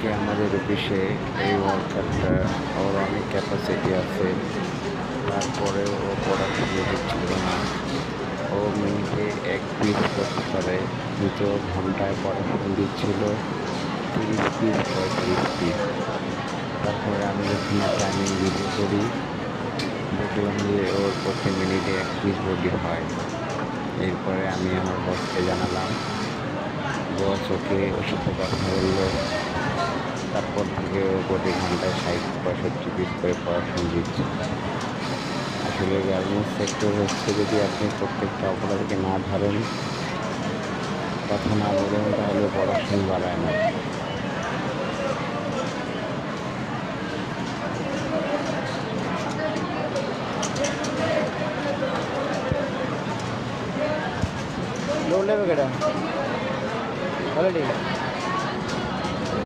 আজকে আমাদের অফিসে এই ওয়ার্কারটা ওর অনেক ক্যাপাসিটি আছে, তারপরে ও প্রোডাক্টিভিটি দিচ্ছিল না। ও মিনিটে 1 পিস করতে পারে, কিন্তু ঘন্টায় প্রোডাকশন দিচ্ছিল 30 পিস 35 পিস। তারপরে আমি যখন টাইমিং ভিডিও করি দেখলাম যে ওর প্রতি মিনিটে 1 পিস বডি হয়। এরপরে আমি আমার বসকে জানালাম, বস ওর সাথে কথা বললো। তারপর থেকে ও প্রতি ঘন্টায় 60-65 পিস করে প্রোডাকশন দিচ্ছে। আসলে গার্মেন্টস সেক্টর হচ্ছে, যদি আপনি প্রত্যেকটা অপরাধকে না ধরেন, কথা না বলেন, তাহলে প্রোডাকশন বাড়ায় না। লোড নেবে কেটা অলরেডি